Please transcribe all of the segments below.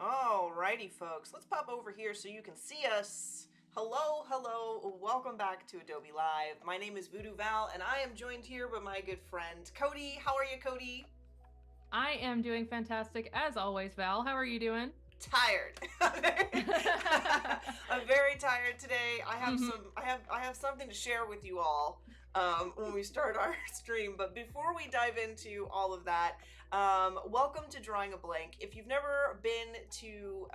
Alrighty, folks. Let's pop over here so you can see us. Hello. Welcome back to Adobe Live. My name is VooDoo Val, and I am joined here by my good friend, Cody. How are you, Cody? I am doing fantastic as always, Val. How are you doing? Tired. I'm very tired today. I have something to share with you all when we start our stream. But before we dive into all of that, welcome to Drawing a Blank. If you've never been to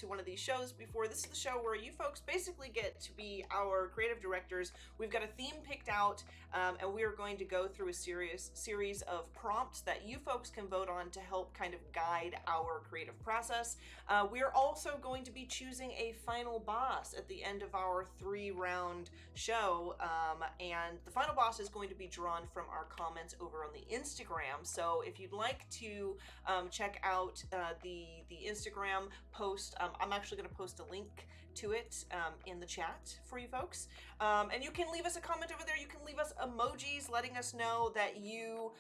one of these shows before, this is the show where you folks basically get to be our creative directors. We've got a theme picked out, and we are going to go through a series of prompts that you folks can vote on to help kind of guide our creative process. We're also going to be choosing a final boss at the end of our 3-round show, and the final boss is going to be drawn from our comments over on the Instagram. So if you'd like to check out the Instagram post, I'm actually going to post a link to it in the chat for you folks, and you can leave us a comment over there. You can leave us emojis letting us know that you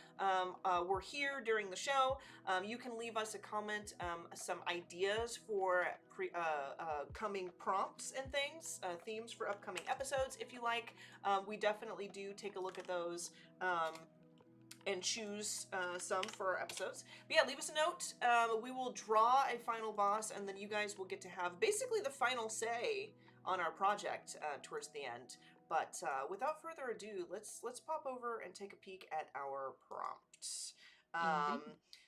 were here during the show. You can leave us a comment, some ideas for coming prompts and things, themes for upcoming episodes if you like. We definitely do take a look at those and choose some for our episodes. But yeah, leave us a note. We will draw a final boss, and then you guys will get to have basically the final say on our project towards the end. But without further ado, let's pop over and take a peek at our prompts.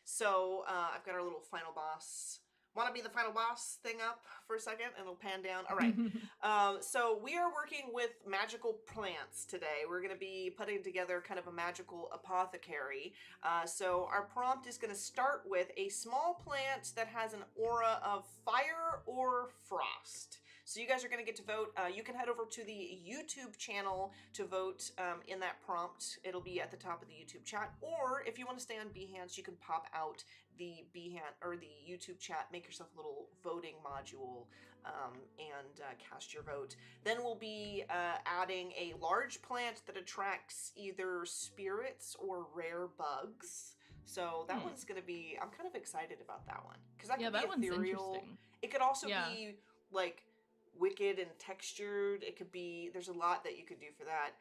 So I've got our little final boss. Want to be the final boss thing up for a second, and it'll pan down. All right. So we are working with magical plants today. We're going to be putting together kind of a magical apothecary. So our prompt is going to start with a small plant that has an aura of fire or frost. So you guys are going to get to vote. You can head over to the YouTube channel to vote in that prompt. It'll be at the top of the YouTube chat. Or if you want to stay on Behance, you can pop out the Behance or the YouTube chat, make yourself a little voting module, and cast your vote. Then we'll be adding a large plant that attracts either spirits or rare bugs. So that one's going to be, I'm kind of excited about that one. Because that could be ethereal. It could also be like wicked and textured. It could be, there's a lot that you could do for that.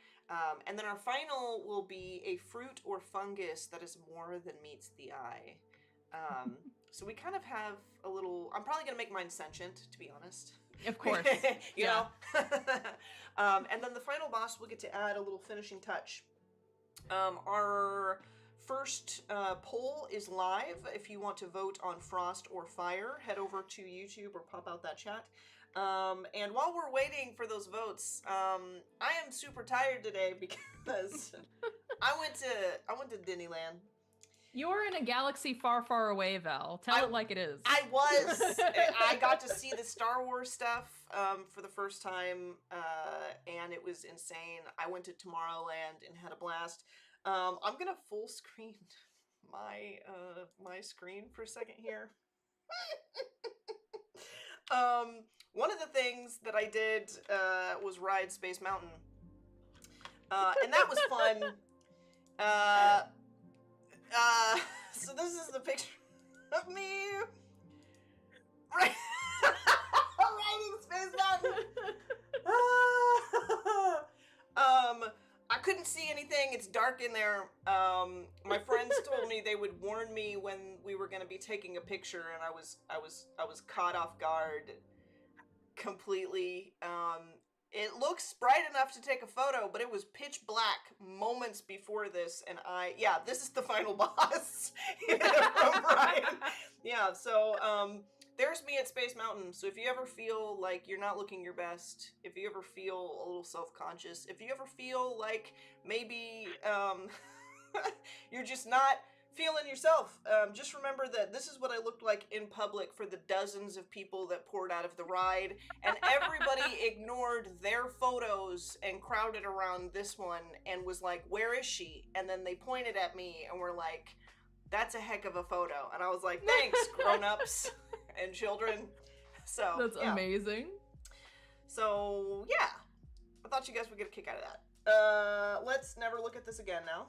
And then our final will be a fruit or fungus that is more than meets the eye. So we kind of have a little, I'm probably going to make mine sentient, to be honest. Of course. you know? And then the final boss will get to add a little finishing touch. Our first poll is live. If you want to vote on frost or fire, head over to YouTube or pop out that chat. And while we're waiting for those votes, I am super tired today because I went to Disneyland. You're in a galaxy far, far away, Val. Tell it like it is. I was. I got to see the Star Wars stuff for the first time, and it was insane. I went to Tomorrowland and had a blast. I'm gonna full screen my screen for a second here. One of the things that I did was ride Space Mountain, and that was fun. So this is the picture of me riding Space Mountain. I couldn't see anything. It's dark in there. My friends told me they would warn me when we were going to be taking a picture, and I was caught off guard completely. It looks bright enough to take a photo, but it was pitch black moments before this, and this is the final boss from Brian. Yeah, so there's me at Space Mountain. So if you ever feel like you're not looking your best, if you ever feel a little self-conscious, if you ever feel like maybe you're just not feeling yourself, just remember that this is what I looked like in public for the dozens of people that poured out of the ride, and everybody ignored their photos and crowded around this one and was like, where is she? And then they pointed at me and were like, that's a heck of a photo. And I was like, thanks, grown-ups and children. So that's amazing. So yeah, I thought you guys would get a kick out of that. Let's never look at this again now.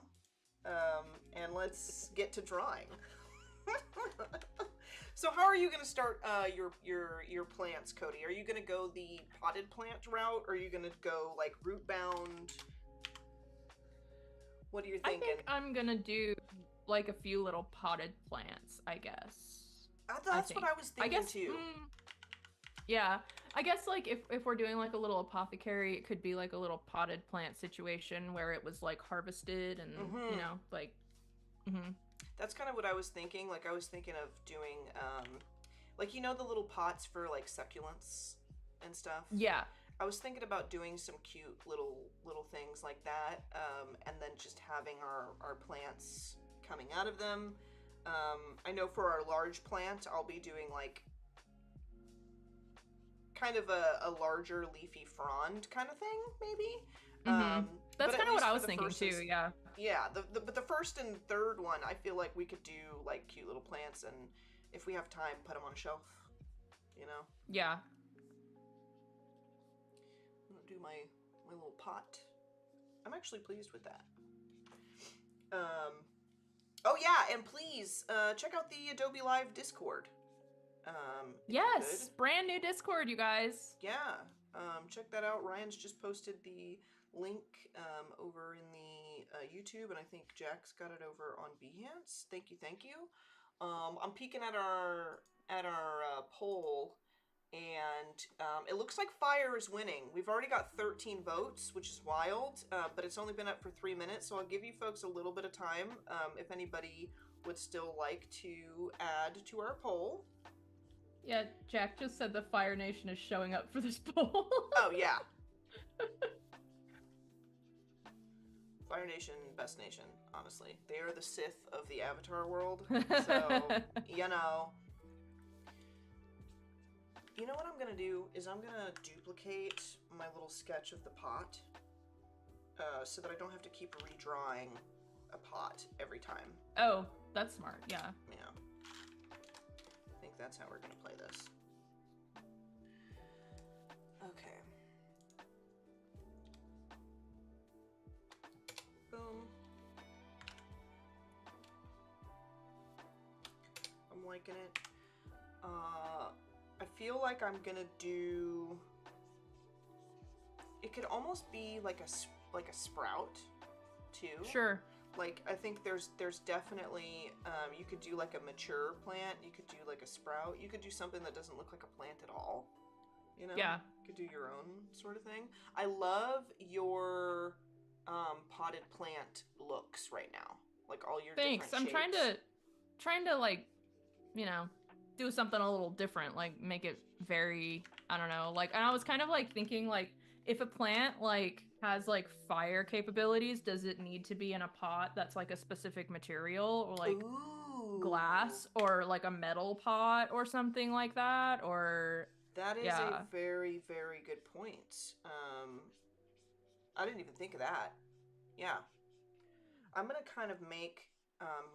And let's get to drawing. So how are you going to start your plants, Cody? Are you going to go the potted plant route, or are you going to go like root bound? What are you I thinking? think I'm gonna do like a few little potted plants, I guess. That's what I was thinking I guess, too. Yeah, I guess like if we're doing like a little apothecary, it could be like a little potted plant situation where it was like harvested and you know like. That's kind of what I was thinking. Like I was thinking of doing, like you know the little pots for like succulents and stuff. Yeah. I was thinking about doing some cute little things like that, and then just having our plants coming out of them. I know for our large plant, I'll be doing like kind of a larger leafy frond kind of thing, maybe. That's kind of what I was thinking first too. Yeah. Yeah, but the first and third one, I feel like we could do like cute little plants, and if we have time, put them on a shelf. You know. Yeah. I'm gonna do my little pot. I'm actually pleased with that. Oh yeah, and please check out the Adobe Live Discord. Yes, brand new Discord, you guys. Yeah, check that out. Ryan's just posted the link over in the YouTube, and I think Jack's got it over on Behance. Thank you. I'm peeking at our poll, and it looks like fire is winning. We've already got 13 votes, which is wild, but it's only been up for 3 minutes, so I'll give you folks a little bit of time if anybody would still like to add to our poll. Yeah, Jack just said the Fire Nation is showing up for this poll. Oh, yeah. Fire Nation, best nation, honestly. They are the Sith of the Avatar world, so, you know. You know what I'm gonna do is I'm gonna duplicate my little sketch of the pot so that I don't have to keep redrawing a pot every time. Oh, that's smart, yeah. Yeah. I think that's how we're gonna play this. Okay. Boom. I'm liking it. I feel like I'm gonna do. It could almost be like a sprout, too. Sure. Like I think there's definitely you could do like a mature plant. You could do like a sprout. You could do something that doesn't look like a plant at all. You know. Yeah. You could do your own sort of thing. I love your potted plant looks right now. Like all your Thanks. different I'm shapes. trying to like, you know, do something a little different, like make it very, I don't know, like, and I was kind of like thinking like if a plant like has like fire capabilities, does it need to be in a pot that's like a specific material, or like Ooh. glass, or like a metal pot or something like that, or that is a very, very good point. I didn't even think of that. Yeah. I'm gonna kind of make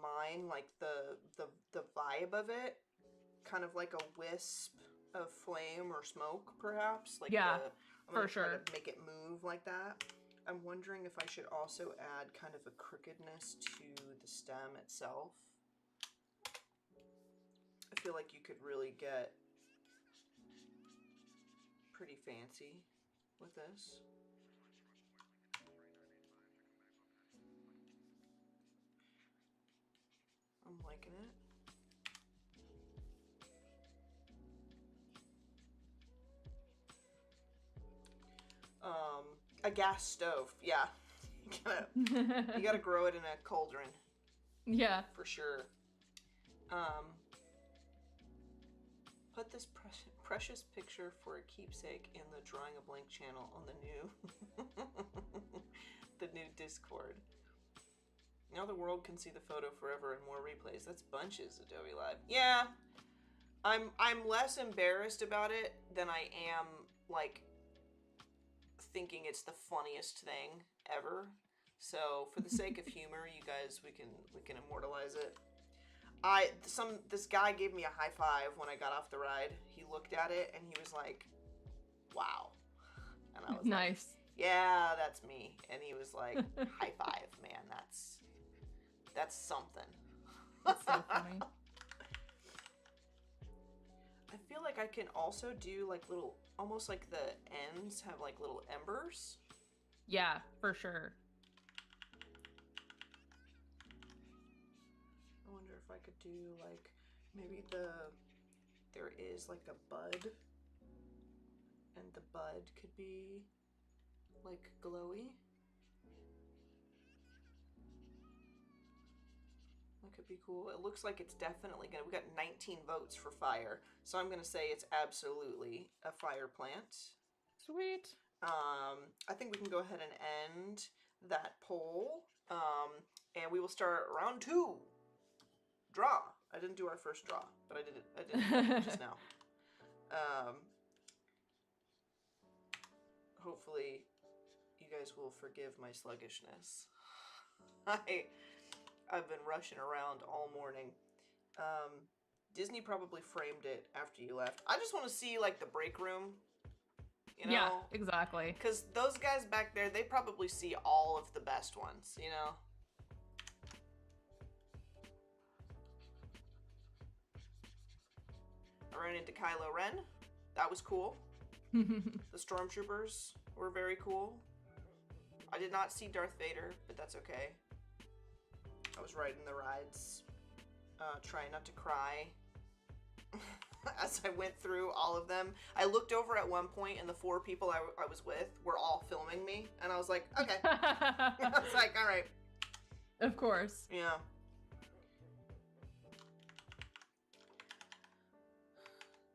mine like the vibe of it kind of like a wisp of flame or smoke, perhaps. Like yeah, I'm gonna for sure. try to make it move like that. I'm wondering if I should also add kind of a crookedness to the stem itself. I feel like you could really get pretty fancy with this. I'm liking it. A gas stove, yeah. You gotta grow it in a cauldron. Yeah. For sure. Put this precious picture for a keepsake in the Drawing a Blank channel on the new Discord. Now the world can see the photo forever and more replays. That's bunches, Adobe Live. Yeah, I'm less embarrassed about it than I am like thinking it's the funniest thing ever. So for the sake of humor, you guys, we can immortalize it. This guy gave me a high five when I got off the ride. He looked at it and he was like, "Wow," and I was nice. Like, "Yeah, that's me." And he was like, "High five, man. That's something." That's so funny. like I can also do like little, almost like the ends have like little embers. Yeah, for sure. I wonder if I could do like maybe there is like a bud, and the bud could be like glowy. That could be cool. It looks like it's definitely gonna, we got 19 votes for fire, so I'm gonna say it's absolutely a fire plant. Sweet. I think we can go ahead and end that poll. And we will start round 2. Draw. I didn't do our first draw, but I did it just now. Hopefully you guys will forgive my sluggishness. I've been rushing around all morning. Disney probably framed it after you left. I just want to see like the break room. You know? Yeah, exactly. Because those guys back there, they probably see all of the best ones, you know? I ran into Kylo Ren. That was cool. The stormtroopers were very cool. I did not see Darth Vader, but that's okay. I was riding the rides, trying not to cry. As I went through all of them, I looked over at one point and the 4 people I was with were all filming me, and I was like, okay. I was like, all right. Of course. Yeah.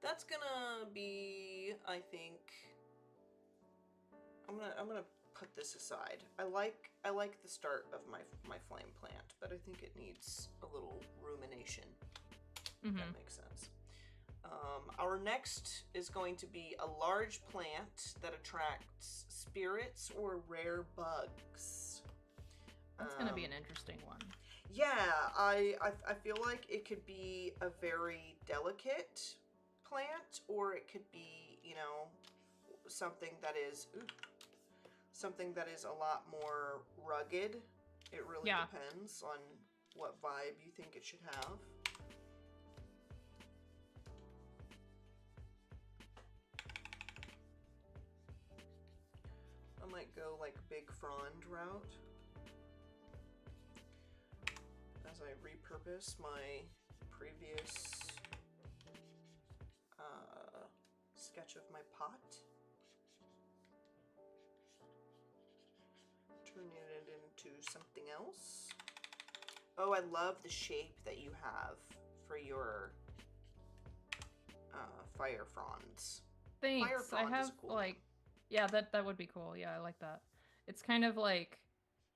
That's gonna be, I think, I'm gonna put this aside. I like the start of my flame plant, but I think it needs a little rumination. If that makes sense. Our next is going to be a large plant that attracts spirits or rare bugs. That's gonna be an interesting one. Yeah, I feel like it could be a very delicate plant, or it could be, you know, something that is a lot more rugged. It really depends on what vibe you think it should have. I might go like big frond route as I repurpose my previous sketch of my pot, turning it into something else. Oh, I love the shape that you have for your fire fronds. Thanks. Fire frond I have is cool. like, yeah, that would be cool. Yeah, I like that. It's kind of like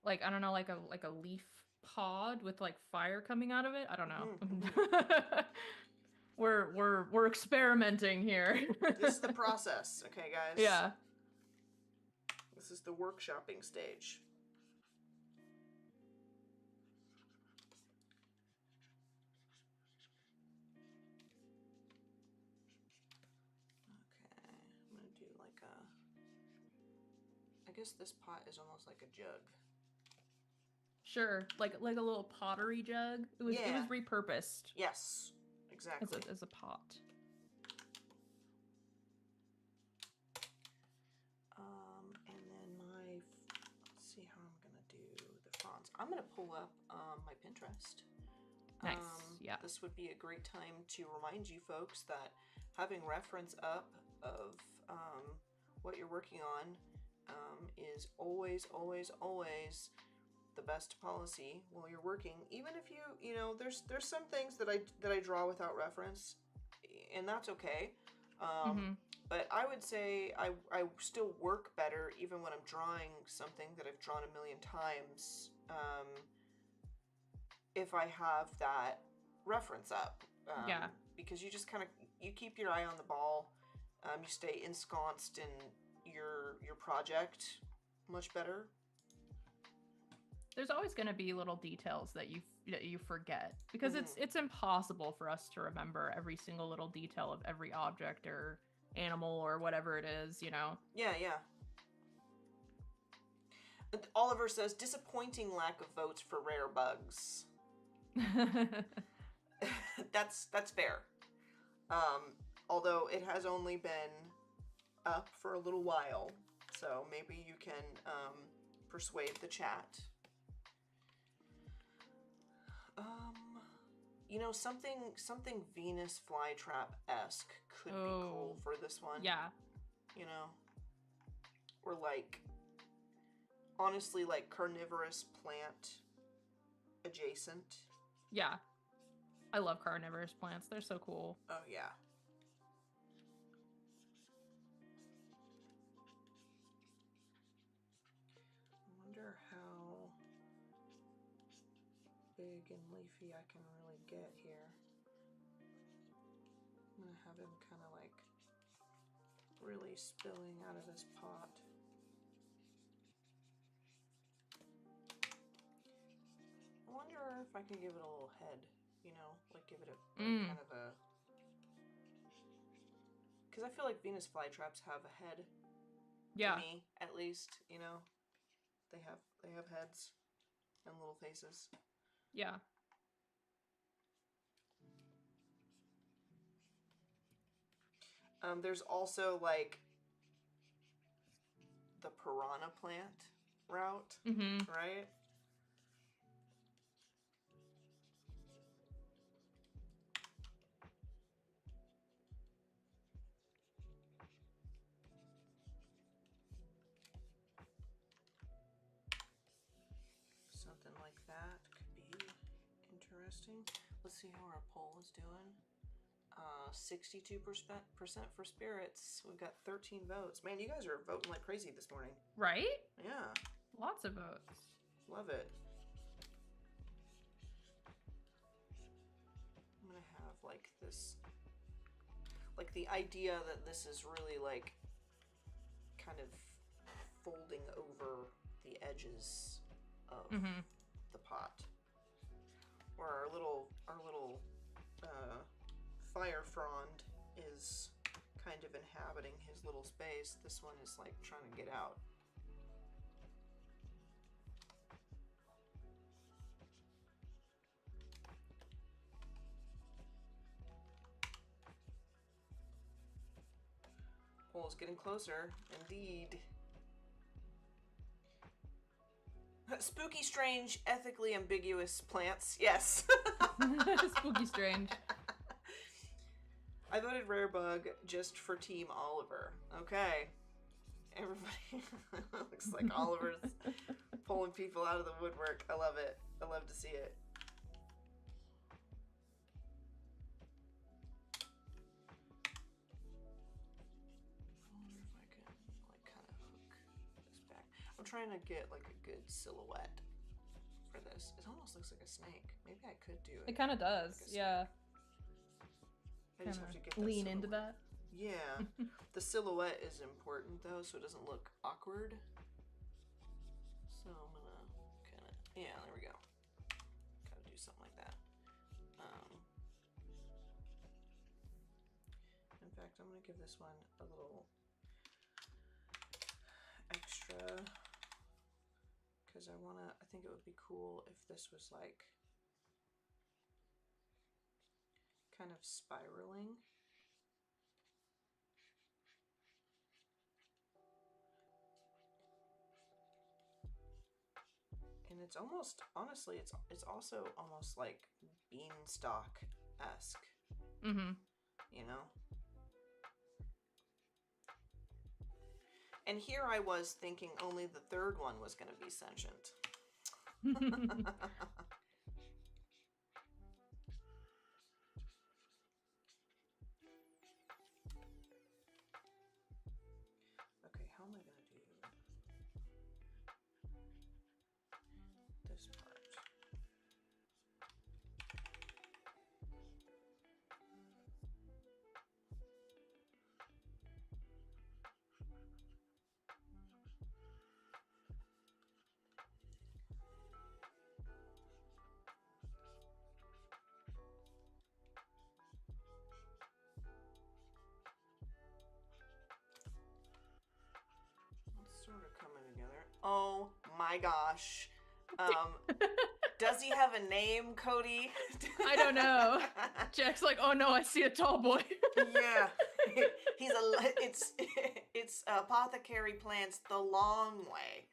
I don't know, like a leaf pod with like fire coming out of it. I don't know. We're experimenting here. This is the process, okay, guys? Yeah. This is the workshopping stage. Okay, I'm gonna do like I guess this pot is almost like a jug. Sure, like a little pottery jug. It was repurposed. Yes, exactly. As a pot. And then let's see how I'm gonna do the fonts. I'm gonna pull up my Pinterest. Nice. Yeah. This would be a great time to remind you folks that having reference up of what you're working on is always, always, always the best policy while you're working. Even if you know, there's some things that I draw without reference, and that's okay. But I would say I still work better even when I'm drawing something that I've drawn a million times, if I have that reference up. Yeah. Because you just kind of, you keep your eye on the ball. You stay ensconced in your project much better. There's always going to be little details that you forget, because it's impossible for us to remember every single little detail of every object or animal or whatever it is, you know? Yeah. Oliver says, disappointing lack of votes for rare bugs. That's fair. although it has only been up for a little while, so maybe you can persuade the chat. You know, something Venus flytrap-esque could be cool for this one. Yeah. You know? Or like, honestly, like carnivorous plant adjacent. Yeah. I love carnivorous plants. They're so cool. Oh, yeah. I wonder how big and leafy I can really get here. I'm gonna have him kind of like really spilling out of this pot. I wonder if I can give it a little head, you know, like give it a kind of a, because I feel like Venus flytraps have a head. Yeah. To me, at least, you know, they have heads and little faces. Yeah. There's also like the piranha plant route, right? Something like that could be interesting. Let's see how our poll is doing. 62% for spirits. We've got 13 votes. Man, you guys are voting like crazy this morning. Right? Yeah. Lots of votes. Love it. I'm gonna have like this, like the idea that this is really like kind of folding over the edges of the pot. Where our little fire frond is kind of inhabiting his little space. This one is like trying to get out. Poll is getting closer, indeed. Spooky, strange, ethically ambiguous plants. Yes. Spooky, strange. I voted Rare Bug just for Team Oliver. Okay. Everybody looks like Oliver's pulling people out of the woodwork. I love it. I love to see it. I wonder if I can like kind of hook this back. I'm trying to get like a good silhouette for this. It almost looks like a snake. Maybe I could do it. It kind of does. Like yeah. I just have to get that lean silhouette. into that. Yeah. The silhouette is important though, so it doesn't look awkward. So I'm gonna kind of, yeah, there we go. Kind of do something like that. In fact, I'm gonna give this one a little extra because I think it would be cool if this was like kind of spiraling. And it's almost, honestly, it's also almost like beanstalk-esque. You know? And here I was thinking only the third one was going to be sentient. Okay, how am I going to do this part? It's sort of coming together. Oh my gosh. Does he have a name, Cody? I don't know. Jack's like, oh no, I see a tall boy. Yeah. It's apothecary plants the long way.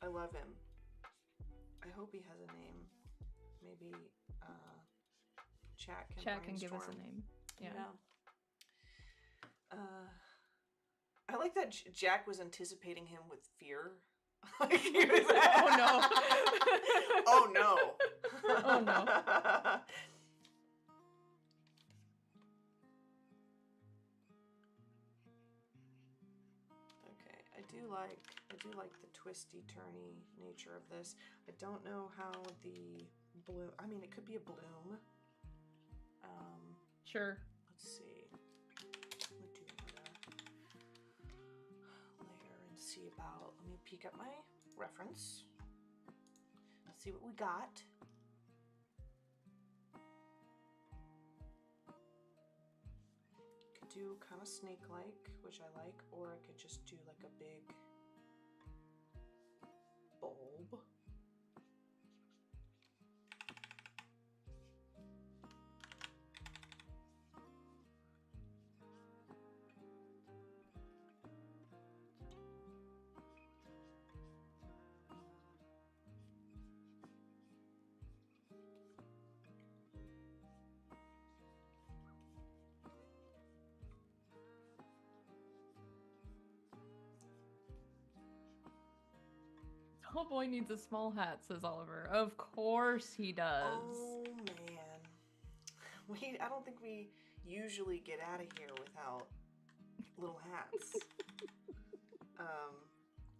I love him. I hope he has a name. Maybe Chat can give us a brainstorm. name. Yeah. I like that Jack was anticipating him with fear. Oh no. Oh no. Oh no. Okay, I do like the twisty turny nature of this. I don't know how the bloom, I mean it could be a bloom. Sure. Let's see. I'm gonna do another layer and see about, let me peek at my reference. Let's see what we got. Could do kind of snake-like, which I like, or I could just do like a big bulb. Oh boy needs a small hat, says Oliver. Of course he does. Oh man. I don't think we usually get out of here without little hats.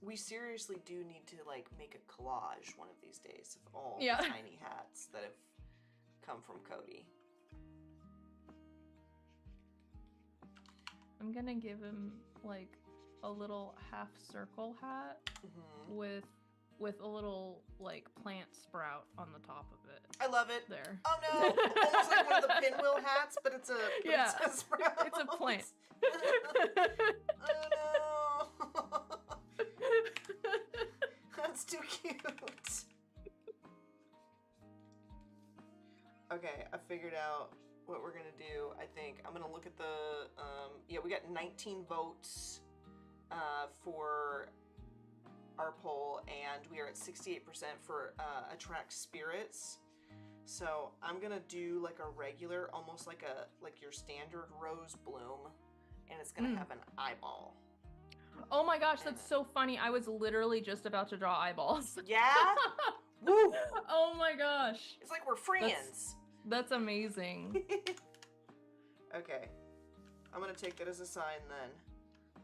We seriously do need to like make a collage one of these days of all the tiny hats that have come from Cody. I'm gonna give him like a little half circle hat with a little like plant sprout on the top of it. I love it. There. Oh no! Almost like one of the pinwheel hats, but it's a it's a sprout. It's a plant. Oh no! That's too cute. Okay, I figured out what we're gonna do. I think I'm gonna look at the we got 19 votes for our poll, and we are at 68% for attract spirits. So I'm gonna do like a regular, almost like your standard rose bloom, and it's gonna have an eyeball. Oh my gosh, that's so funny. I was literally just about to draw eyeballs. Yeah? Woo! Oh my gosh. It's like we're friends. That's amazing. Okay. I'm gonna take that as a sign then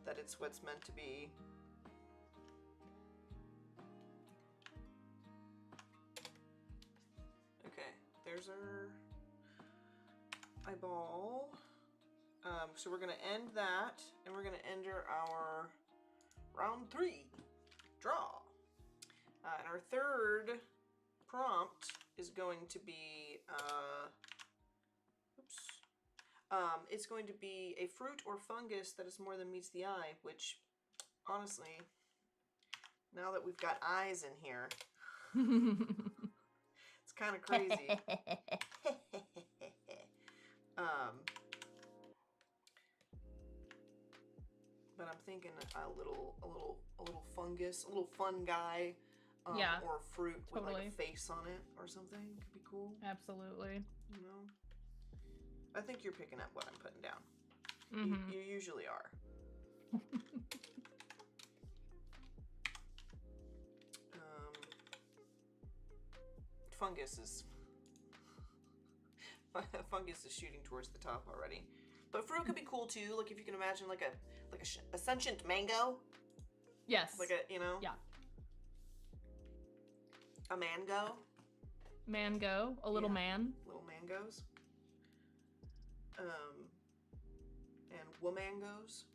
that it's what's meant to be. Okay, there's our eyeball. So we're gonna end that, and we're gonna enter our round 3 draw. And our third prompt is going to be, it's going to be a fruit or fungus that is more than meets the eye, which, honestly, now that we've got eyes in here, it's kind of crazy. But I'm thinking a little fungus, a little fungi, or fruit with like a face on it or something could be cool. Absolutely. You know, I think you're picking up what I'm putting down. You usually are. Fungus is shooting towards the top already. But fruit could be cool too. Like if you can imagine like a sentient mango. Yes. Like a, you know. Yeah. A mango. Mango. A little man. Little mangoes. And womangos.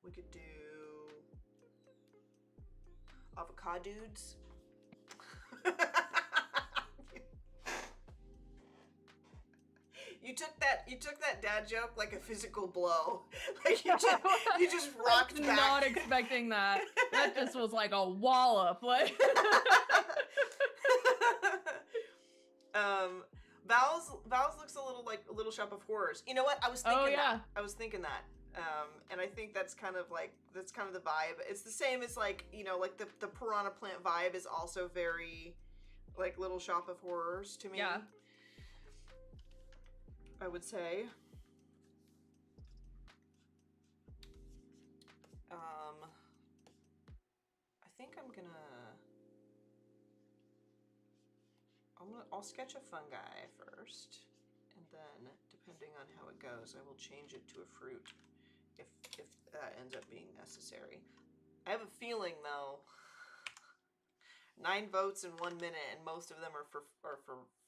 We could do avocadoes. you took that dad joke like a physical blow. Like you just rocked I was back. not expecting that. That just was like a wallop. Like Val's looks a little like a Little Shop of Horrors. You know what? I was thinking that. I was thinking that. And I think that's kind of the vibe. It's the same as like, you know, like the piranha plant vibe is also very like Little Shop of Horrors to me. Yeah. I would say. I think I'll sketch a fungi first, and then depending on how it goes, I will change it to a fruit if that ends up being necessary. I have a feeling though, 9 votes in 1 minute, and most of them are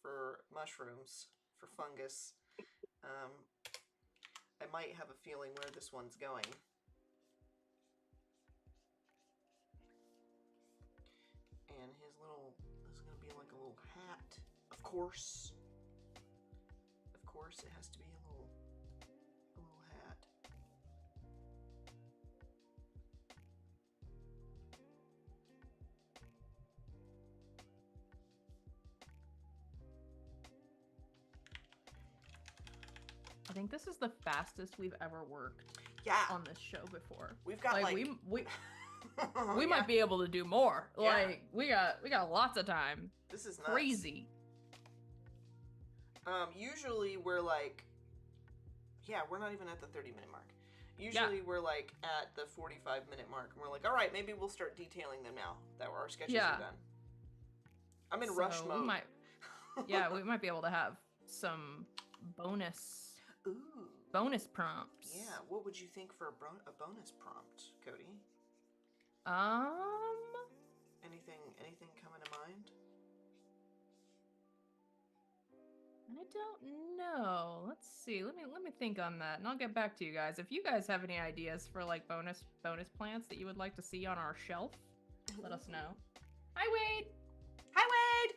for mushrooms, for fungus. I might have a feeling where this one's going. And his little, this is gonna be like a little hat. Of course, it has to be a little hat. I think this is the fastest we've ever worked. Yeah. On this show before. We've got like we might be able to do more. Yeah. Like we got lots of time. This is nuts. Crazy. Usually we're like, yeah, we're not even at the 30-minute mark. Usually we're like at the 45-minute mark, and we're like, all right, maybe we'll start detailing them now that our sketches are done. I'm in rush mode. We might be able to have some bonus prompts. Yeah, what would you think for a bonus prompt, Cody? Anything coming to mind? I don't know. Let's see. Let me think on that, and I'll get back to you guys. If you guys have any ideas for like bonus plants that you would like to see on our shelf, let us know. Hi, Wade. Hi, Wade.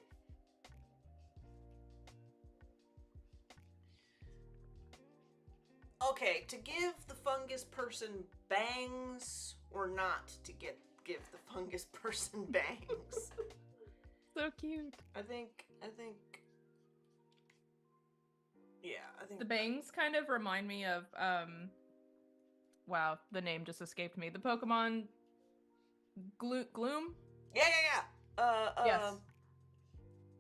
Okay, to give the fungus person bangs or not to give the fungus person bangs. So cute. I think the bangs kind of remind me of wow, the name just escaped me. The Pokemon Gloom? Yeah. Yes.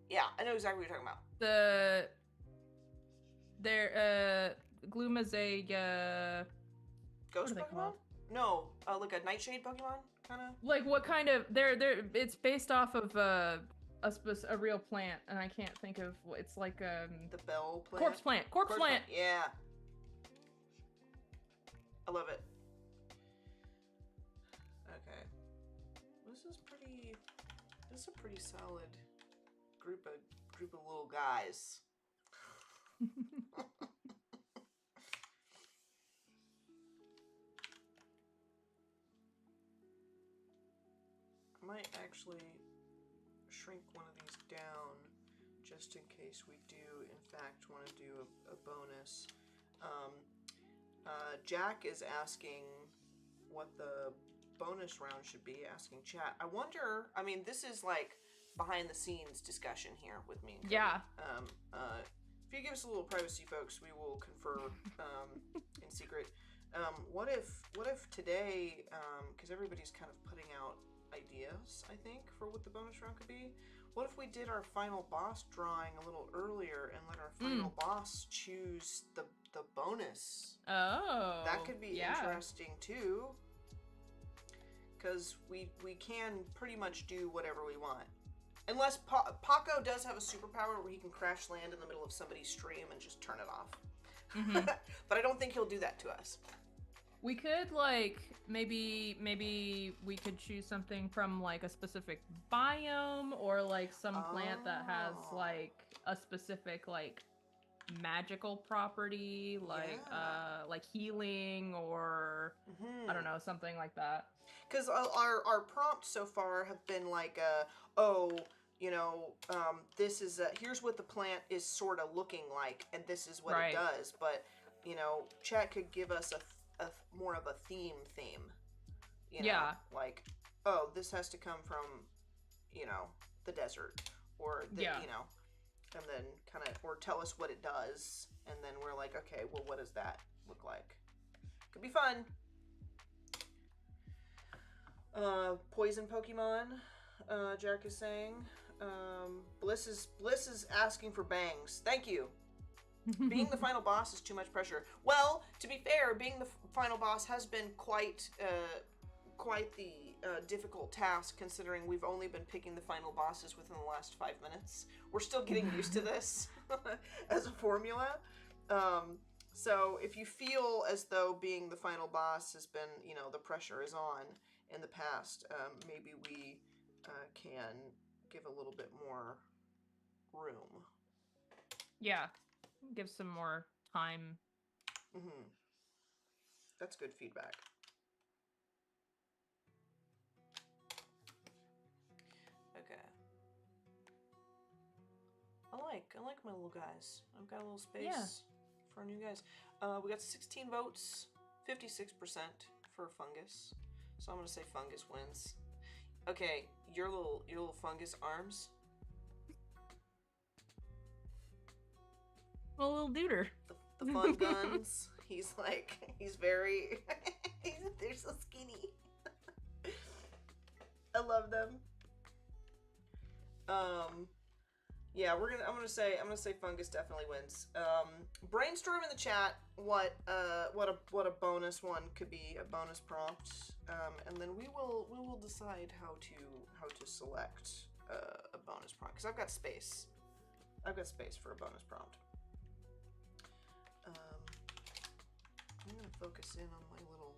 Yeah, I know exactly what you're talking about. Gloom is a ghost Pokemon? No, like a Nightshade Pokemon, kind of. Like what kind of? It's based off of a real plant, and I can't think of. It's like the bell plant. Corpse plant. Yeah. I love it. Okay. This is a pretty solid group of little guys. I might actually shrink one of these down just in case we do in fact want to do a bonus. Jack is asking what the bonus round should be, asking chat. I wonder, I mean, this is like behind the scenes discussion here with me and Cody. Yeah. If you give us a little privacy, folks, we will confer in secret. What if today, because everybody's kind of putting out ideas, I think, for what the bonus round could be. What if we did our final boss drawing a little earlier and let our final boss choose the bonus? Oh, that could be interesting too. Because we can pretty much do whatever we want. Unless Paco does have a superpower where he can crash land in the middle of somebody's stream and just turn it off. Mm-hmm. But I don't think he'll do that to us. We could like maybe we could choose something from like a specific biome or like some plant that has like a specific like magical property, like like healing or I don't know, something like that. Because our prompts so far have been like this is here's what the plant is sort of looking like, and this is what Right. it does. But chat could give us a more of a theme. Yeah. Like, oh, this has to come from the desert, or Yeah. and then kind of, or tell us what it does, and then we're like, okay, well, what does that look like? Could be fun. Poison Pokemon, Jack is saying. Bliss is asking for bangs. Thank you. Being the final boss is too much pressure. Well, to be fair, being the final boss has been quite the difficult task, considering we've only been picking the final bosses within the last 5 minutes. We're still getting used to this as a formula. So if you feel as though being the final boss has been, the pressure is on in the past, maybe we can give a little bit more room. Yeah. Give some more time. Mm-hmm. That's good feedback. Okay. I like my little guys. I've got a little space for new guys. We got 16 votes, 56% for fungus. So I'm gonna say fungus wins. Okay, your little fungus arms. A little duder. The fun guns. He's very. They're so skinny. I love them. Yeah, I'm gonna say fungus definitely wins. Brainstorm in the chat what a bonus one could be, a bonus prompt, and then we will decide how to select a bonus prompt, because I've got space for a bonus prompt. I'm gonna focus in on my little.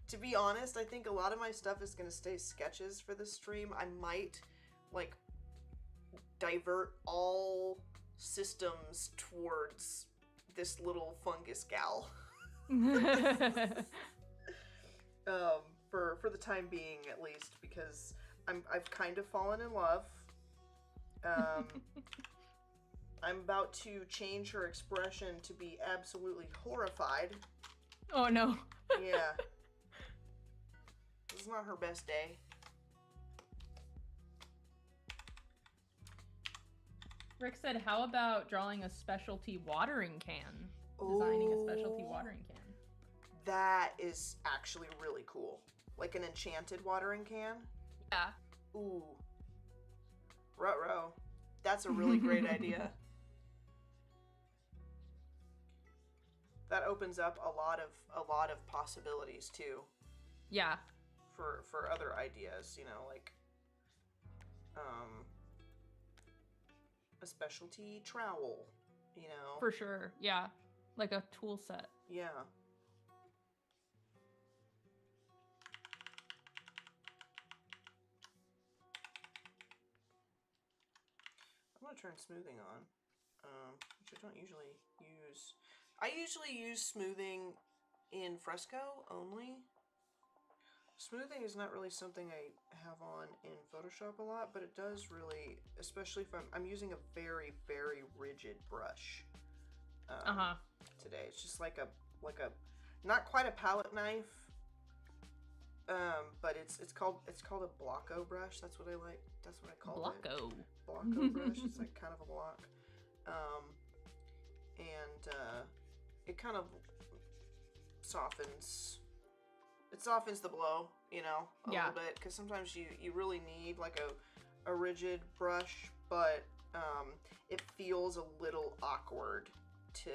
To be honest, I think a lot of my stuff is gonna stay sketches for this stream. I might divert all systems towards this little fungus gal. For the time being, at least, because I've kind of fallen in love. I'm about to change her expression to be absolutely horrified. Oh no. Yeah. This is not her best day. Rick said, how about drawing a specialty watering can? Designing a specialty watering can. That is actually really cool. Like an enchanted watering can? Yeah. Ooh. Ruh-roh. That's a really great idea. That opens up a lot of possibilities too. Yeah. For other ideas, a specialty trowel, For sure. Yeah. Like a tool set. Yeah. I'm gonna turn smoothing on, which I don't usually use. I usually use smoothing in Fresco only. Smoothing is not really something I have on in Photoshop a lot, but it does really, especially if I'm using a very, very rigid brush today. It's just like a not quite a palette knife, but it's called a Blocko brush. That's what I like. That's what I call Blocko. it. Blocko brush. It's like kind of a block, and it kind of softens. It softens the blow, a little bit, because sometimes you really need like a rigid brush, but it feels a little awkward to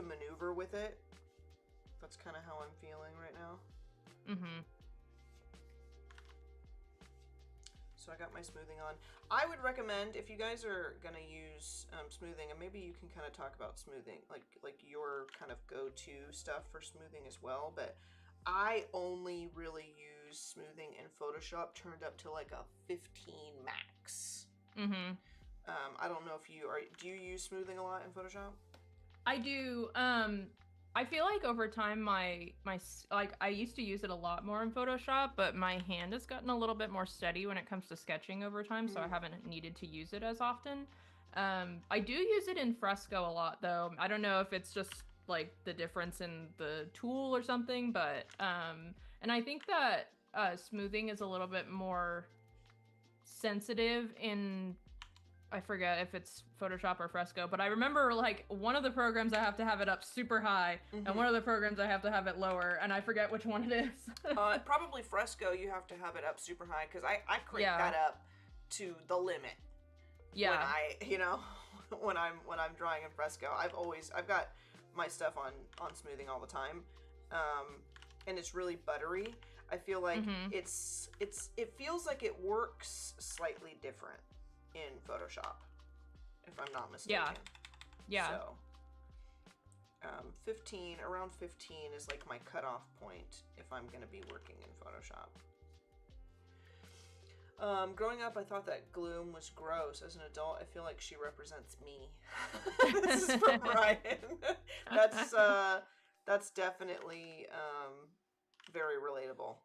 maneuver with it. That's kind of how I'm feeling right now. Mm-hmm. So I got my smoothing on. I would recommend, if you guys are gonna use smoothing, and maybe you can kind of talk about smoothing, like your kind of go-to stuff for smoothing as well. But I only really use smoothing in Photoshop turned up to like a 15 max. Mm-hmm. I don't know if do you use smoothing a lot in Photoshop? I do. I feel like over time like I used to use it a lot more in Photoshop, but my hand has gotten a little bit more steady when it comes to sketching over time, so I haven't needed to use it as often. I do use it in fresco a lot though. I don't know if it's just like the difference in the tool or something, but and I think that smoothing is a little bit more sensitive in, I forget if it's Photoshop or Fresco, but I remember like one of the programs I have to have it up super high, and one of the programs I have to have it lower, and I forget which one it is. Probably Fresco, you have to have it up super high, because I crank that up to the limit. Yeah. When when I'm drawing in Fresco, I've got my stuff on smoothing all the time, and it's really buttery. I feel like it feels like it works slightly different in Photoshop, if I'm not mistaken. Yeah. So, around 15 is like my cutoff point if I'm going to be working in Photoshop. Growing up, I thought that Gloom was gross. As an adult, I feel like she represents me. This is from Ryan. That's definitely very relatable.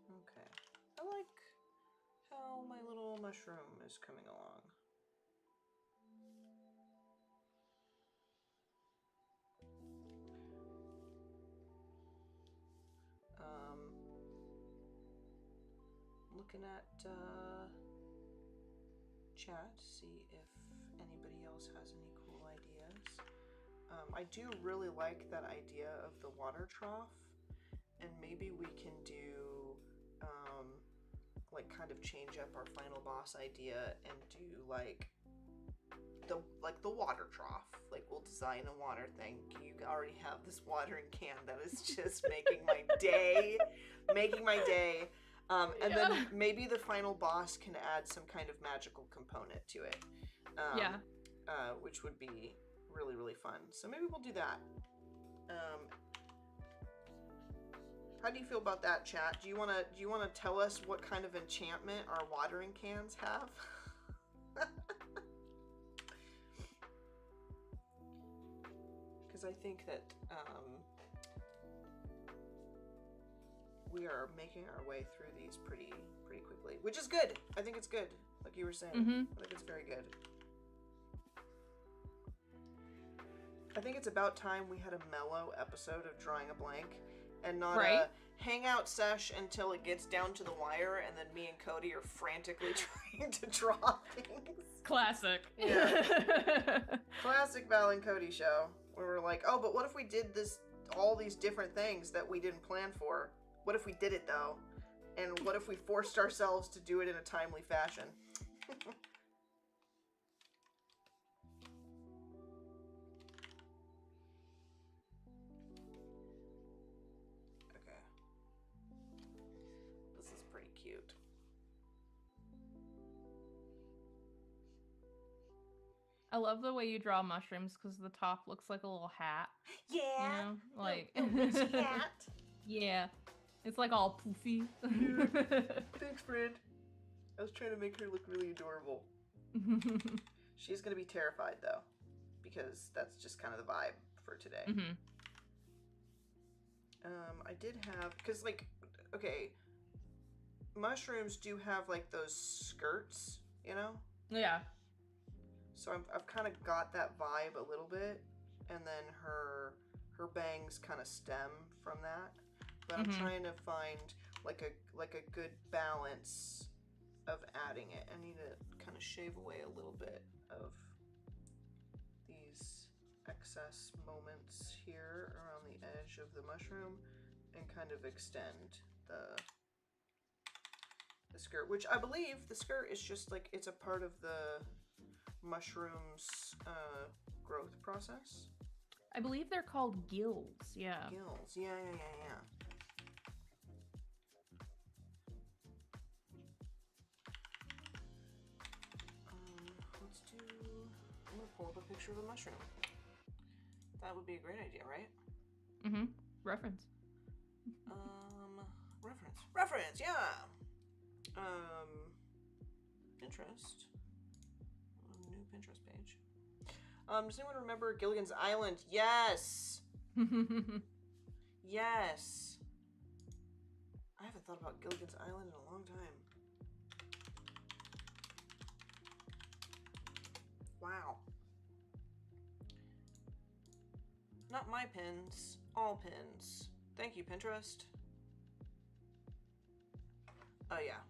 Okay. I like how my little mushroom is coming along. Looking at chat, see if anybody else has any cool ideas. I do really like that idea of the water trough, and maybe we can do like kind of change up our final boss idea and do like the water trough. Like we'll design a water thing. You already have this watering can that is just making my day. And then maybe the final boss can add some kind of magical component to it. Which would be really, really fun. So maybe we'll do that. How do you feel about that, chat? Do you wanna tell us what kind of enchantment our watering cans have? Because I think that we are making our way through these pretty quickly, which is good. I think it's good, like you were saying. I think it's very good. I think it's about time we had a mellow episode of Drawing a Blank, and not a hangout sesh until it gets down to the wire, and then me and Cody are frantically trying to draw things. Classic. Yeah. Classic Val and Cody show, where we're like, oh, but what if we did all these different things that we didn't plan for? What if we did it, though? And what if we forced ourselves to do it in a timely fashion? Okay. This is pretty cute. I love the way you draw mushrooms because the top looks like a little hat. Yeah. You know? Like little hat. Yeah. It's like all poofy. Thanks, friend. I was trying to make her look really adorable. She's gonna be terrified though, because that's just kind of the vibe for today. I did have, because like, okay, mushrooms do have like those skirts, you know? Yeah. So I've kind of got that vibe a little bit, and then her bangs kind of stem from that. But I'm trying to find like a good balance of adding it. I need to kind of shave away a little bit of these excess moments here around the edge of the mushroom and kind of extend the skirt, which I believe the skirt is just like, it's a part of the mushroom's growth process. I believe they're called gills. Yeah. Gills. Yeah. I'm gonna pull up a picture of a mushroom. That would be a great idea, right? Reference. Reference, yeah. Pinterest. New Pinterest page. Does anyone remember Gilligan's Island? Yes! Yes! I haven't thought about Gilligan's Island in a long time. Wow. Not my pins, all pins. Thank you, Pinterest. Oh, yeah.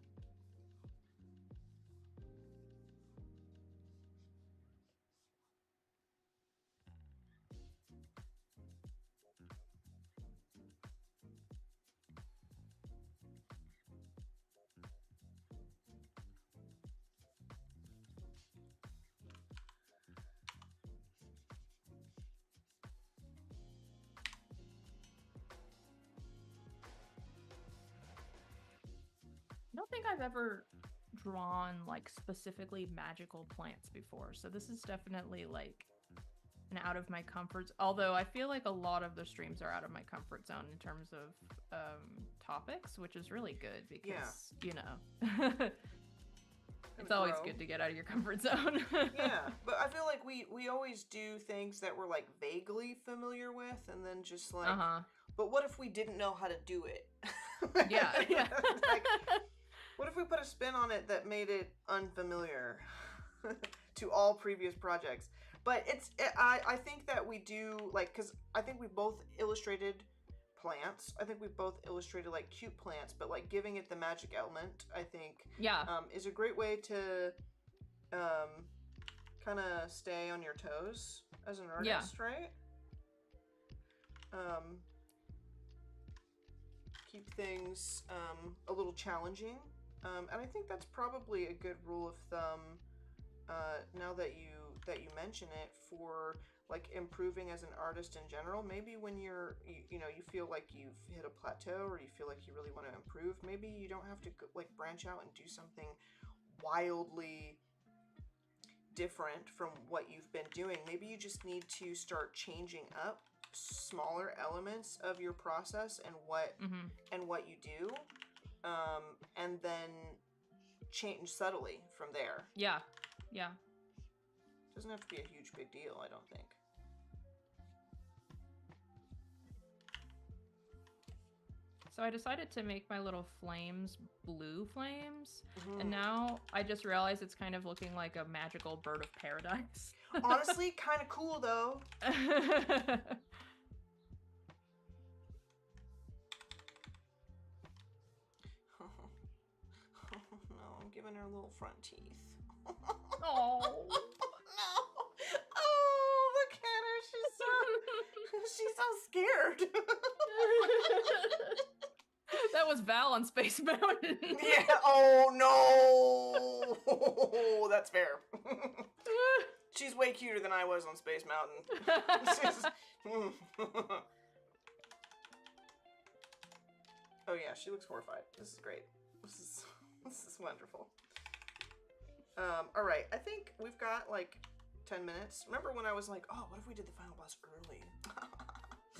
I don't think I've ever drawn like specifically magical plants before, so this is definitely like an out of my comfort. Although I feel like a lot of the streams are out of my comfort zone in terms of topics, which is really good because you know it's always good to get out of your comfort zone. Yeah, but I feel like we always do things that we're like vaguely familiar with, and then just like, but what if we didn't know how to do it? Yeah. Like, what if we put a spin on it that made it unfamiliar to all previous projects? But I think that we do, like, because I think we both illustrated plants. I think we both illustrated, like, cute plants, but, like, giving it the magic element, I think, is a great way to kind of stay on your toes as an artist, right? Keep things a little challenging. And I think that's probably a good rule of thumb now that you mention it, for like improving as an artist in general. Maybe when you feel like you've hit a plateau, or you feel like you really want to improve, maybe you don't have to like branch out and do something wildly different from what you've been doing. Maybe you just need to start changing up smaller elements of your process and what you do, and then change subtly from there. Yeah. Doesn't have to be a huge big deal, I don't think. So I decided to make my little flames blue flames, and now I just realized it's kind of looking like a magical bird of paradise. Honestly, kind of cool though. No, I'm giving her little front teeth. Oh. No. Oh, look at her. She's so scared. That was Val on Space Mountain. Yeah. Oh no. That's fair. She's way cuter than I was on Space Mountain. Oh yeah, she looks horrified. This is great. This is wonderful. All right, I think we've got like 10 minutes. Remember when I was like, oh, what if we did the final boss early?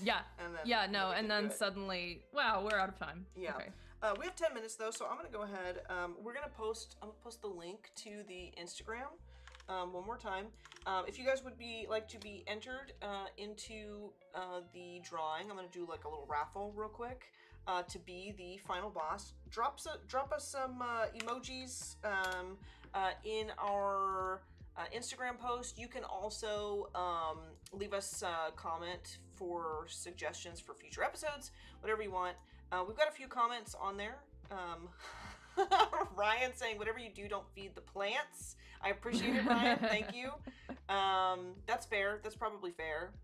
Yeah. And then, and then suddenly, wow, we're out of time. Yeah. Okay. We have 10 minutes though, so I'm gonna go ahead. I'm gonna post the link to the Instagram one more time. If you guys would like to be entered into the drawing, I'm gonna do like a little raffle real quick to be the final boss. Drop us some emojis in our Instagram post. You can also leave us a comment for suggestions for future episodes, whatever you want. We've got a few comments on there. Ryan saying, whatever you do, don't feed the plants. I appreciate it, Ryan. Thank you. That's fair. That's probably fair.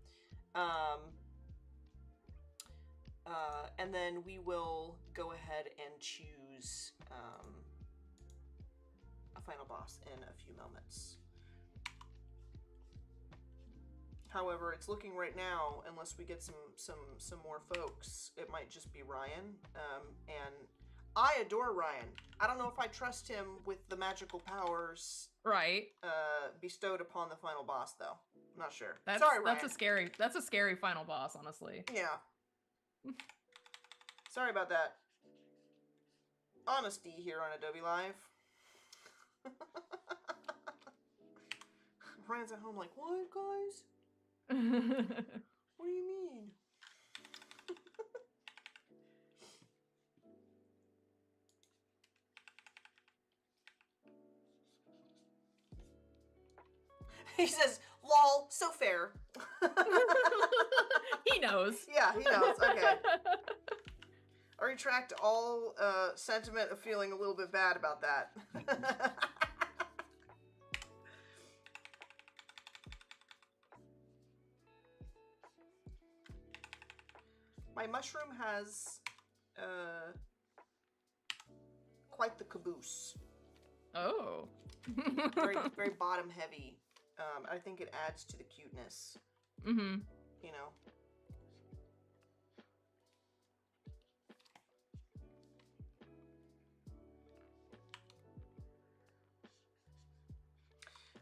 And then we will go ahead and choose a final boss in a few moments. However, it's looking right now, unless we get some more folks, it might just be Ryan. And I adore Ryan. I don't know if I trust him with the magical powers bestowed upon the final boss, though. I'm not sure. Sorry, Ryan. That's a scary final boss, honestly. Yeah. Sorry about that. Honesty here on Adobe Live. Ryan's at home like, what, guys? What do you mean? He says, lol, so fair. He knows. Yeah, he knows. Okay. I retract all sentiment of feeling a little bit bad about that. My mushroom has quite the caboose. Oh. Very, very bottom heavy. I think it adds to the cuteness. Mm-hmm. You know.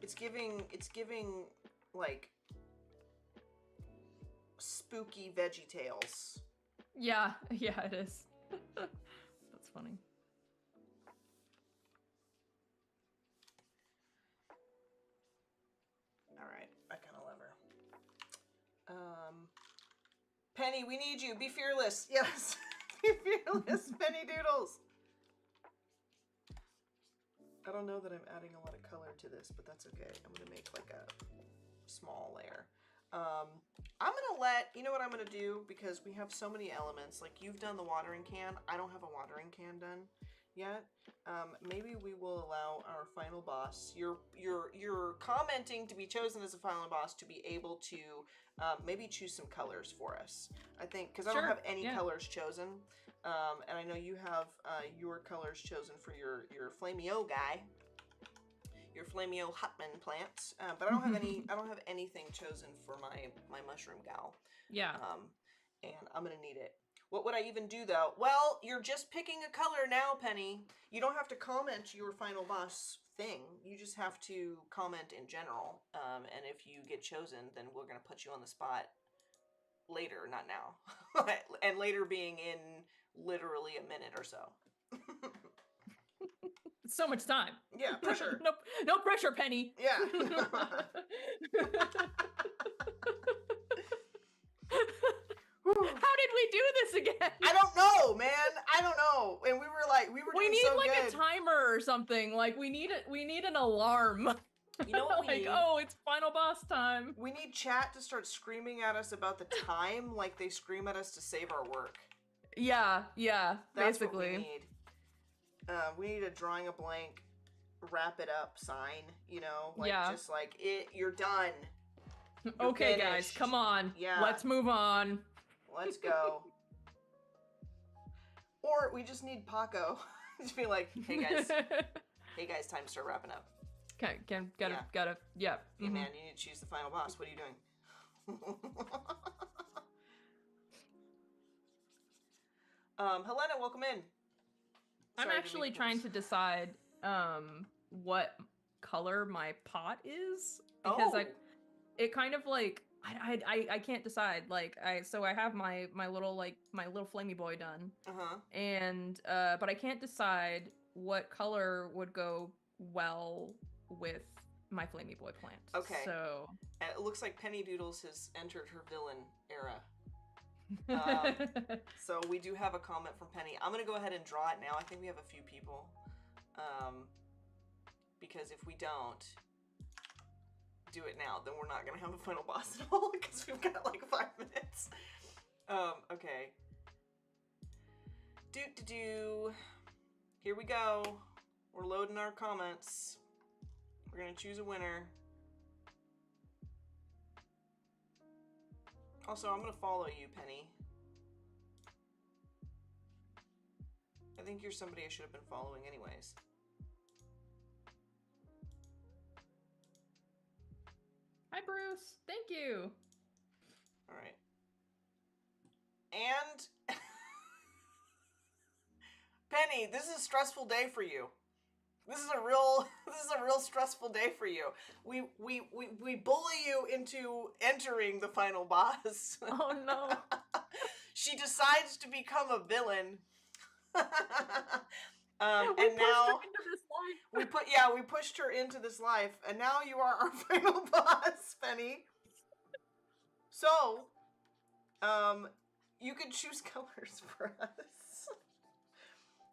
It's giving like spooky Veggie Tales. Yeah, it is. That's funny. All right, I kind of love her. Penny, we need you. Be fearless. Yes, be fearless, Penny Doodles. I don't know that I'm adding a lot of color to this, but that's okay. I'm gonna make like a small layer. I'm gonna you know what I'm gonna do, because we have so many elements. Like, you've done the watering can. I don't have a watering can done yet. Maybe we will allow our final boss, you're commenting to be chosen as a final boss, to be able to maybe choose some colors for us. I think, because I don't have any colors chosen. And I know you have your colors chosen for your Flameo guy, your Flameo Hutman plant, but I don't have any. I don't have anything chosen for my mushroom gal. Yeah. And I'm gonna need it. What would I even do though? Well, you're just picking a color now, Penny. You don't have to comment your final boss thing. You just have to comment in general. And if you get chosen, then we're gonna put you on the spot later, not now. And later being in literally a minute or so. So much time. Yeah, pressure. No pressure, Penny. Yeah. How did we do this again? I don't know, man. I don't know. And we were doing need so like good. a timer or something. Like, we need an alarm. You know what we need? Oh, it's final boss time. We need chat to start screaming at us about the time, like they scream at us to save our work. Yeah, That's basically. what we need. We need a drawing a blank, wrap it up sign, you know? Like, just like, you're done. You're okay, finished. guys, come on. Yeah. Let's move on. Let's go. Or we just need Paco. Just be like, hey guys, time to start wrapping up. Okay, gotta, yeah. Hey man, you need to choose the final boss. What are you doing? Helena, welcome in. I'm actually trying to decide what color my pot is, because it kind of like I can't decide. Like, I have my little flamey boy done. And but I can't decide what color would go well with my flamey boy plant. Okay. So it looks like Penny Doodles has entered her villain era. So we do have a comment from Penny. I'm gonna go ahead and draw it now. I think we have a few people. Because if we don't do it now, then we're not gonna have a final boss at all, because we've got like 5 minutes. Okay. Here we go. We're loading our comments. We're gonna choose a winner. Also, I'm gonna follow you, Penny. I think you're somebody I should have been following anyways. Hi, Bruce. Thank you. All right. And Penny, this is a stressful day for you. This is a real stressful day for you. We bully you into entering the final boss. Oh no. She decides to become a villain. And now we pushed her into this life, and now you are our final boss, Penny. So, you can choose colors for us.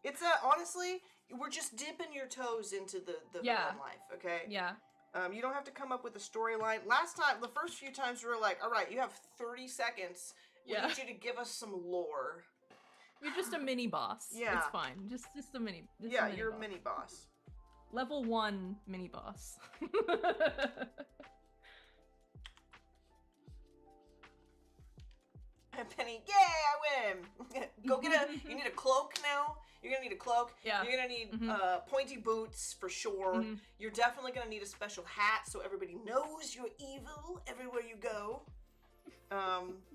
It's honestly, we're just dipping your toes into the villain life, okay? Yeah. You don't have to come up with a storyline. Last time, the first few times we were like, all right, you have 30 seconds. We need you to give us some lore. You're just a mini boss. Yeah. It's fine. Just a mini. You're a mini boss. Level 1 mini boss. Penny, yay, I win! Go get you need a cloak now. You're gonna need a cloak. Yeah. You're gonna need pointy boots for sure. You're definitely gonna need a special hat so everybody knows you're evil everywhere you go.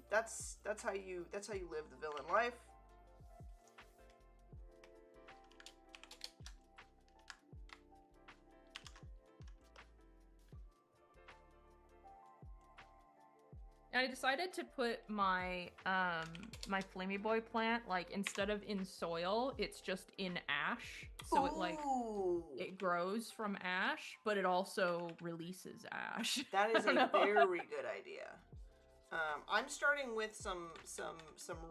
That's how you live the villain life. I decided to put my my Flamey Boy plant, like, instead of in soil, it's just in ash. So it grows from ash, but it also releases ash. That is a very good idea. I'm starting with some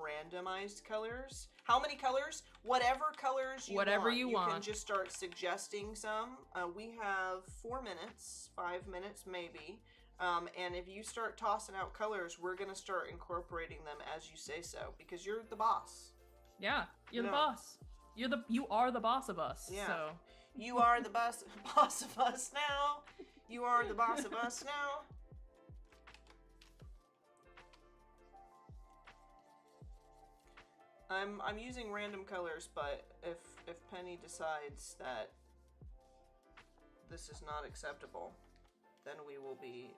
randomized colors. How many colors? Whatever colors you want. You can just start suggesting some. We have 4 minutes, 5 minutes maybe. And if you start tossing out colors, we're gonna start incorporating them as you say so, because you're the boss. Yeah, you're the boss. You are the boss of us. Yeah. So. You are the boss of us now. You are the boss of us now. I'm using random colors, but if Penny decides that this is not acceptable, then we will be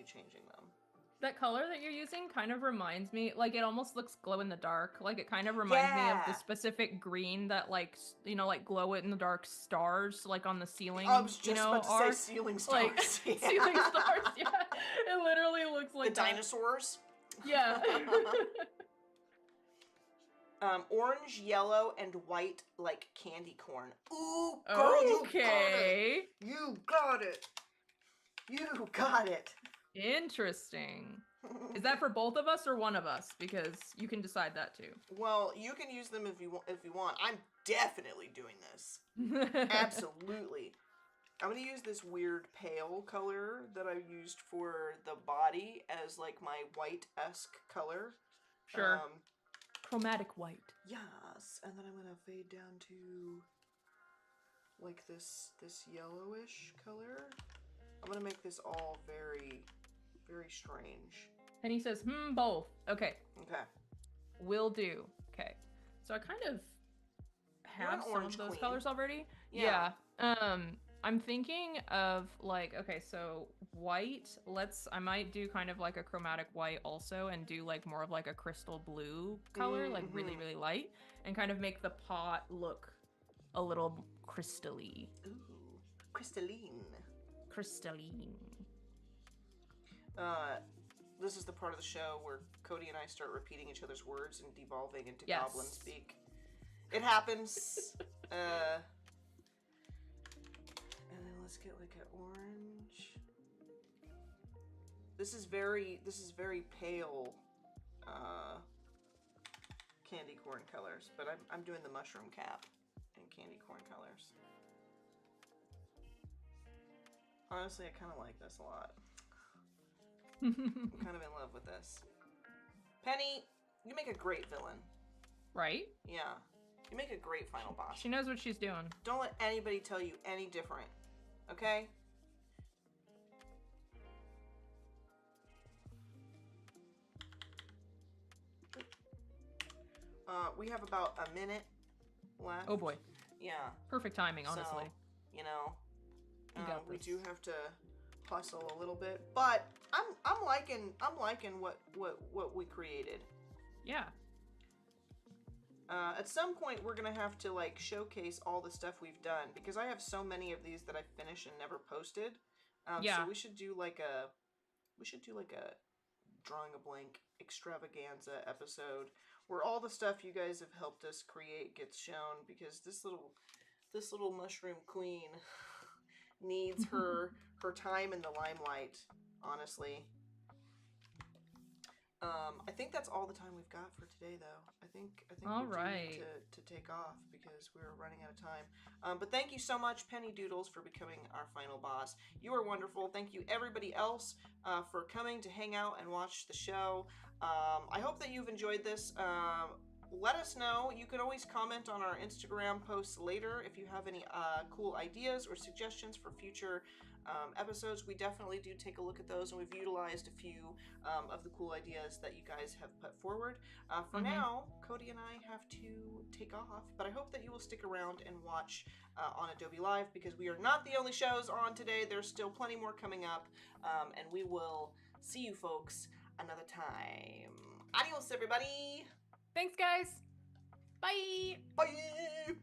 changing them. That color that you're using kind of reminds me, like, it almost looks glow in the dark. Like, it kind of reminds me of the specific green that, like, you know, like glow in the dark stars, like on the ceiling. I was just about to say ceiling stars. Like, ceiling stars. Yeah, it literally looks like the dinosaurs. Yeah. Orange, yellow, and white, like candy corn. Ooh, girl, okay. You got it. You got it. Interesting. Is that for both of us or one of us? Because you can decide that too. Well, you can use them if you want. I'm definitely doing this. Absolutely. I'm gonna use this weird pale color that I used for the body as like my white-esque color. Sure. Chromatic white. Yes, and then I'm gonna fade down to like this yellowish color. I'm gonna make this all very, very strange. And he says, both. Okay. Okay. Will do. Okay. So I kind of have some of those colors already. Yeah. I'm thinking of like, okay, so white, I might do kind of like a chromatic white also and do like more of like a crystal blue color, like really, really light, and kind of make the pot look a little crystal-y. Ooh, crystalline. Crystalline. This is the part of the show where Cody and I start repeating each other's words and devolving into goblin speak. It happens. And then let's get like an orange. This is very pale candy corn colors, but I'm doing the mushroom cap and candy corn colors. Honestly, I kind of like this a lot. I'm kind of in love with this. Penny, you make a great villain. Right? Yeah. You make a great final boss. She knows what she's doing. Don't let anybody tell you any different. Okay? We have about a minute left. Oh boy. Yeah. Perfect timing, honestly. So, you know, we this. do have to hustle a little bit, but I'm liking what we created. Yeah. At some point, we're gonna have to like showcase all the stuff we've done because I have so many of these that I finished and never posted. So we should do like a drawing a blank extravaganza episode where all the stuff you guys have helped us create gets shown, because this little this little mushroom queen needs her time in the limelight, honestly. I think that's all the time we've got for today, though. I think All we do right. need to take off because we're running out of time. But thank you so much, Penny Doodles, for becoming our final boss. You are wonderful. Thank you, everybody else, for coming to hang out and watch the show. I hope that you've enjoyed this. Let us know. You can always comment on our Instagram posts later if you have any cool ideas or suggestions for future episodes. We definitely do take a look at those, and we've utilized a few of the cool ideas that you guys have put forward. For now, Cody and I have to take off, but I hope that you will stick around and watch on Adobe Live, because we are not the only shows on today. There's still plenty more coming up, and we will see you folks another time. Adios, everybody! Thanks, guys. Bye. Bye!